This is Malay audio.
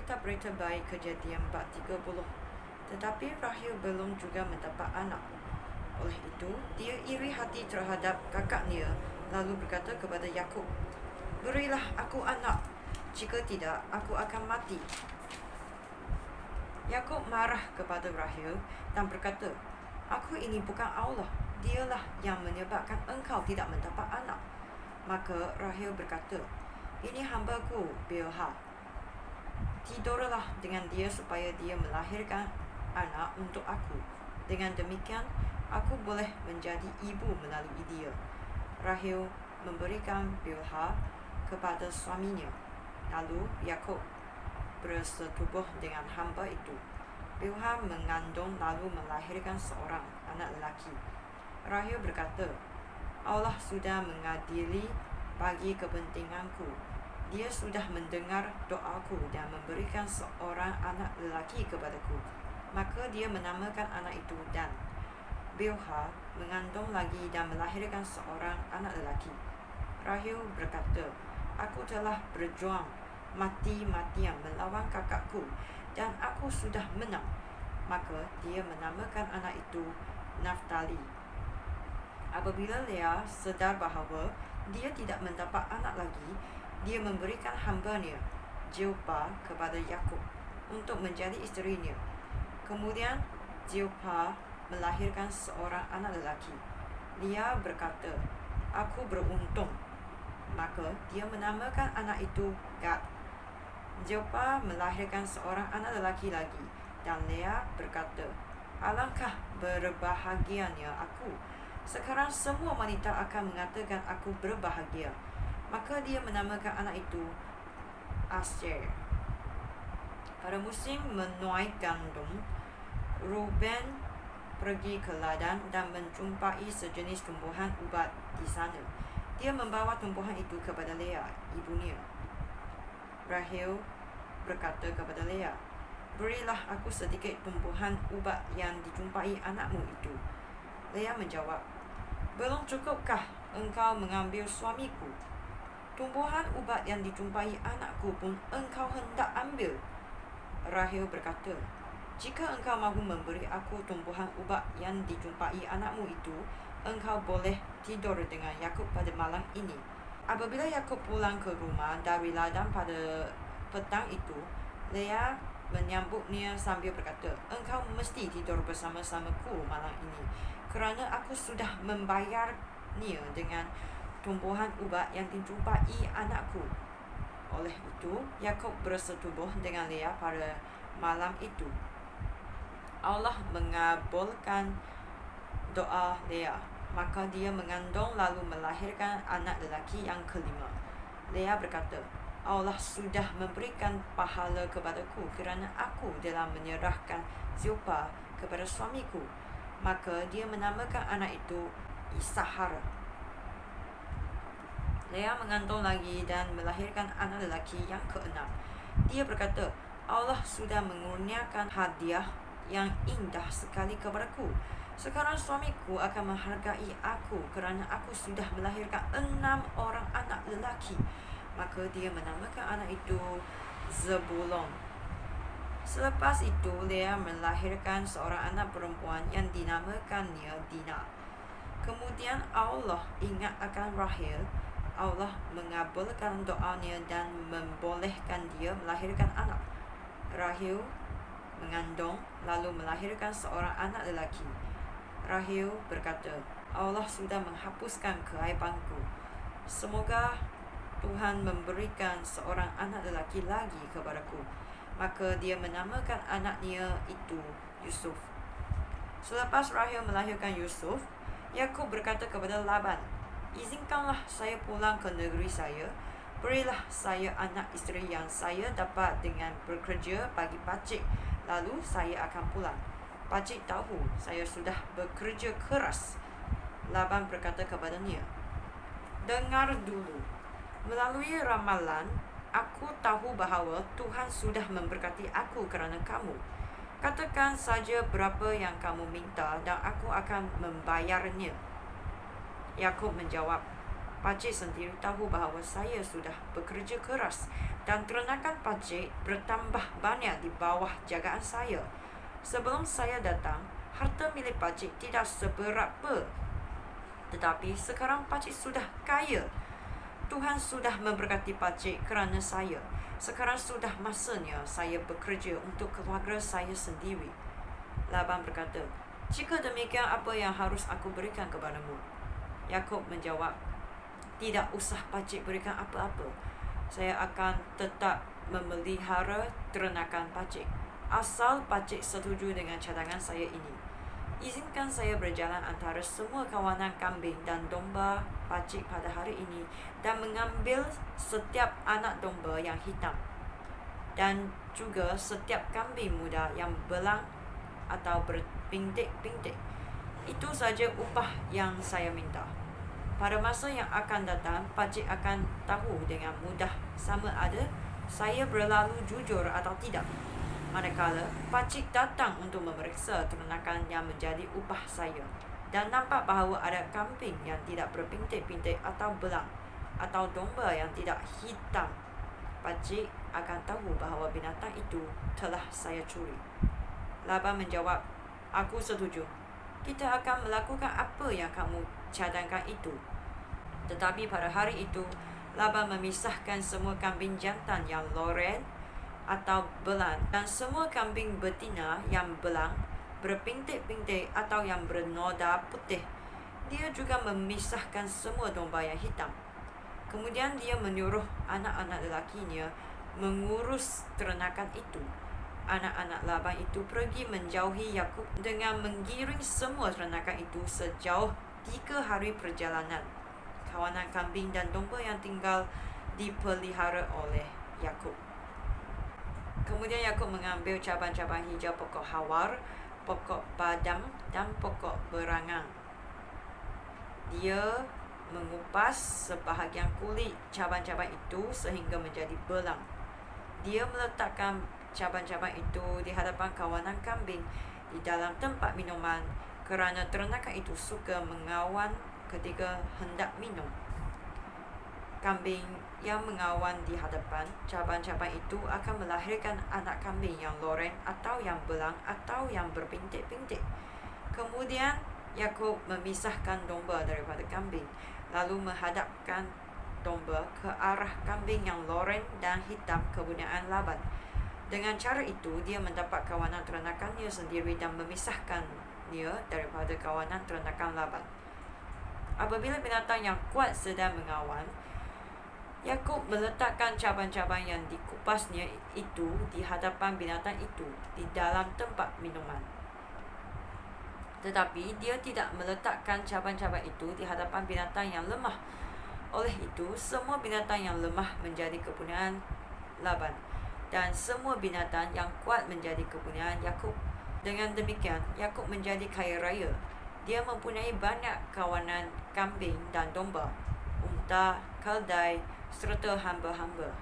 Alkitab berita baik Kejadian bab 30. Tetapi Rahel belum juga mendapat anak. Oleh itu, dia iri hati terhadap kakaknya, lalu berkata kepada Yakub, "Berilah aku anak, jika tidak, aku akan mati." Yakub marah kepada Rahel dan berkata, "Aku ini bukan Allah, dialah yang menyebabkan engkau tidak mendapat anak." Maka Rahel berkata, "Ini hambaku Bilha. Tidurlah dengan dia supaya dia melahirkan anak untuk aku. Dengan demikian, aku boleh menjadi ibu melalui dia." Rahel memberikan Bilha kepada suaminya. Lalu Yakub bersetubuh dengan hamba itu. Bilha mengandung lalu melahirkan seorang anak lelaki. Rahel berkata, "Allah sudah mengadili bagi kepentinganku. Dia sudah mendengar doaku dan memberikan seorang anak lelaki kepadaku." Maka dia menamakan anak itu Dan. Bilha mengandung lagi dan melahirkan seorang anak lelaki. Rahel berkata, "Aku telah berjuang mati-matian melawan kakakku dan aku sudah menang." Maka dia menamakan anak itu Naftali. Apabila Lea sedar bahawa dia tidak mendapat anak lagi, dia memberikan hambanya Zilpah kepada Yakub untuk menjadi isterinya. Kemudian Zilpah melahirkan seorang anak lelaki. Lea berkata, "Aku beruntung." Maka dia menamakan anak itu Gad. Zilpah melahirkan seorang anak lelaki lagi, dan Lea berkata, "Alangkah berbahagianya aku. Sekarang semua wanita akan mengatakan aku berbahagia." Maka dia menamakan anak itu Asher. Pada musim menuai gandum, Ruben pergi ke ladang dan menjumpai sejenis tumbuhan ubat di sana. Dia membawa tumbuhan itu kepada Lea, ibunya. Rahel berkata kepada Lea, "Berilah aku sedikit tumbuhan ubat yang dijumpai anakmu itu." Lea menjawab, "Belum cukupkah engkau mengambil suamiku? Tumbuhan ubat yang dijumpai anakku pun engkau hendak ambil." Rahel berkata, "Jika engkau mahu memberi aku tumbuhan ubat yang dijumpai anakmu itu, engkau boleh tidur dengan Yakub pada malam ini." Apabila Yakub pulang ke rumah dari ladang pada petang itu, Lea menyambutnya sambil berkata, "Engkau mesti tidur bersama-samaku malam ini, kerana aku sudah membayarnya dengan tumbuhan ubat yang dijumpai anakku." Oleh itu, Yakub bersetubuh dengan Lea pada malam itu. Allah mengabulkan doa Lea, maka dia mengandung lalu melahirkan anak lelaki yang kelima. Lea berkata, "Allah sudah memberikan pahala kepadaku kerana aku telah menyerahkan Zilpah kepada suamiku." Maka dia menamakan anak itu Isahar. Lea mengandung lagi dan melahirkan anak lelaki yang keenam. Dia berkata, "Allah sudah mengurniakan hadiah yang indah sekali kepadaku. Sekarang suamiku akan menghargai aku kerana aku sudah melahirkan 6 orang anak lelaki." Maka dia menamakan anak itu Zebulon. Selepas itu, Lea melahirkan seorang anak perempuan yang dinamakannya Dina. Kemudian Allah ingat akan Rahel. Allah mengabulkan doanya dan membolehkan dia melahirkan anak. Rahel mengandung lalu melahirkan seorang anak lelaki. Rahel berkata, "Allah sudah menghapuskan keaibanku. Semoga Tuhan memberikan seorang anak lelaki lagi kepadaku." Maka dia menamakan anaknya itu Yusuf. Selepas Rahel melahirkan Yusuf, Yakub berkata kepada Laban, "Izinkanlah saya pulang ke negeri saya. Berilah saya anak isteri yang saya dapat dengan bekerja bagi pacik, lalu saya akan pulang. Pacik tahu saya sudah bekerja keras." Laban berkata kepadanya, "Dengar dulu. Melalui ramalan, aku tahu bahawa Tuhan sudah memberkati aku kerana kamu. Katakan saja berapa yang kamu minta dan aku akan membayarnya." Yakub menjawab, Pacik sendiri tahu bahawa saya sudah bekerja keras dan ternakan pacik bertambah banyak di bawah jagaan saya. Sebelum saya datang, harta milik pacik tidak seberapa. Tetapi sekarang pacik sudah kaya. Tuhan sudah memberkati pacik kerana saya. Sekarang sudah masanya saya bekerja untuk keluarga saya sendiri. Laban berkata, "Jika demikian, apa yang harus aku berikan kepadamu?" Yakub menjawab, "Tidak usah pacik berikan apa-apa. Saya akan tetap memelihara ternakan pacik, asal pacik setuju dengan cadangan saya ini. Izinkan saya berjalan antara semua kawanan kambing dan domba pacik pada hari ini dan mengambil setiap anak domba yang hitam dan juga setiap kambing muda yang belang atau berpintik-pintik. Itu saja upah yang saya minta. Pada masa yang akan datang, pacik akan tahu dengan mudah sama ada saya berlalu jujur atau tidak. Manakala pacik datang untuk memeriksa ternakan yang menjadi upah saya dan nampak bahawa ada kambing yang tidak berpintik-pintik atau belang atau domba yang tidak hitam, pacik akan tahu bahawa binatang itu telah saya curi." Laban menjawab, "Aku setuju. Kita akan melakukan apa yang kamu cadangkan itu." Tetapi pada hari itu, Laban memisahkan semua kambing jantan yang loren atau belang dan semua kambing betina yang belang, berpintik-pintik atau yang bernoda putih. Dia juga memisahkan semua domba yang hitam. Kemudian dia menyuruh anak-anak lelakinya mengurus ternakan itu. Anak-anak Laban itu pergi menjauhi Yakub dengan menggiring semua ternakan itu sejauh 3 hari perjalanan. Kawanan kambing dan domba yang tinggal dipelihara oleh Yakub. Kemudian Yakub mengambil cabang-cabang hijau pokok hawar, pokok padam dan pokok berangang. Dia mengupas sebahagian kulit cabang-cabang itu sehingga menjadi belang. Dia meletakkan cabang-cabang itu di hadapan kawanan kambing di dalam tempat minuman kerana ternakan itu suka mengawan ketika hendak minum. Kambing yang mengawan di hadapan cabang-cabang itu akan melahirkan anak kambing yang loren atau yang belang atau yang berpintik-pintik. Kemudian Yakub memisahkan domba daripada kambing, lalu menghadapkan domba ke arah kambing yang loren dan hitam kepunyaan Laban. Dengan cara itu, dia mendapat kawanan ternakannya sendiri dan memisahkannya daripada kawanan ternakan Laban. Apabila binatang yang kuat sedang mengawan, Yakub meletakkan cabang-cabang yang dikupasnya itu di hadapan binatang itu di dalam tempat minuman. Tetapi dia tidak meletakkan cabang-cabang itu di hadapan binatang yang lemah. Oleh itu, semua binatang yang lemah menjadi kepunyaan Laban dan semua binatang yang kuat menjadi kepunyaan Yakub. Dengan demikian, Yakub menjadi kaya raya. Dia mempunyai banyak kawanan kambing dan domba, unta, keldai serta hamba-hamba.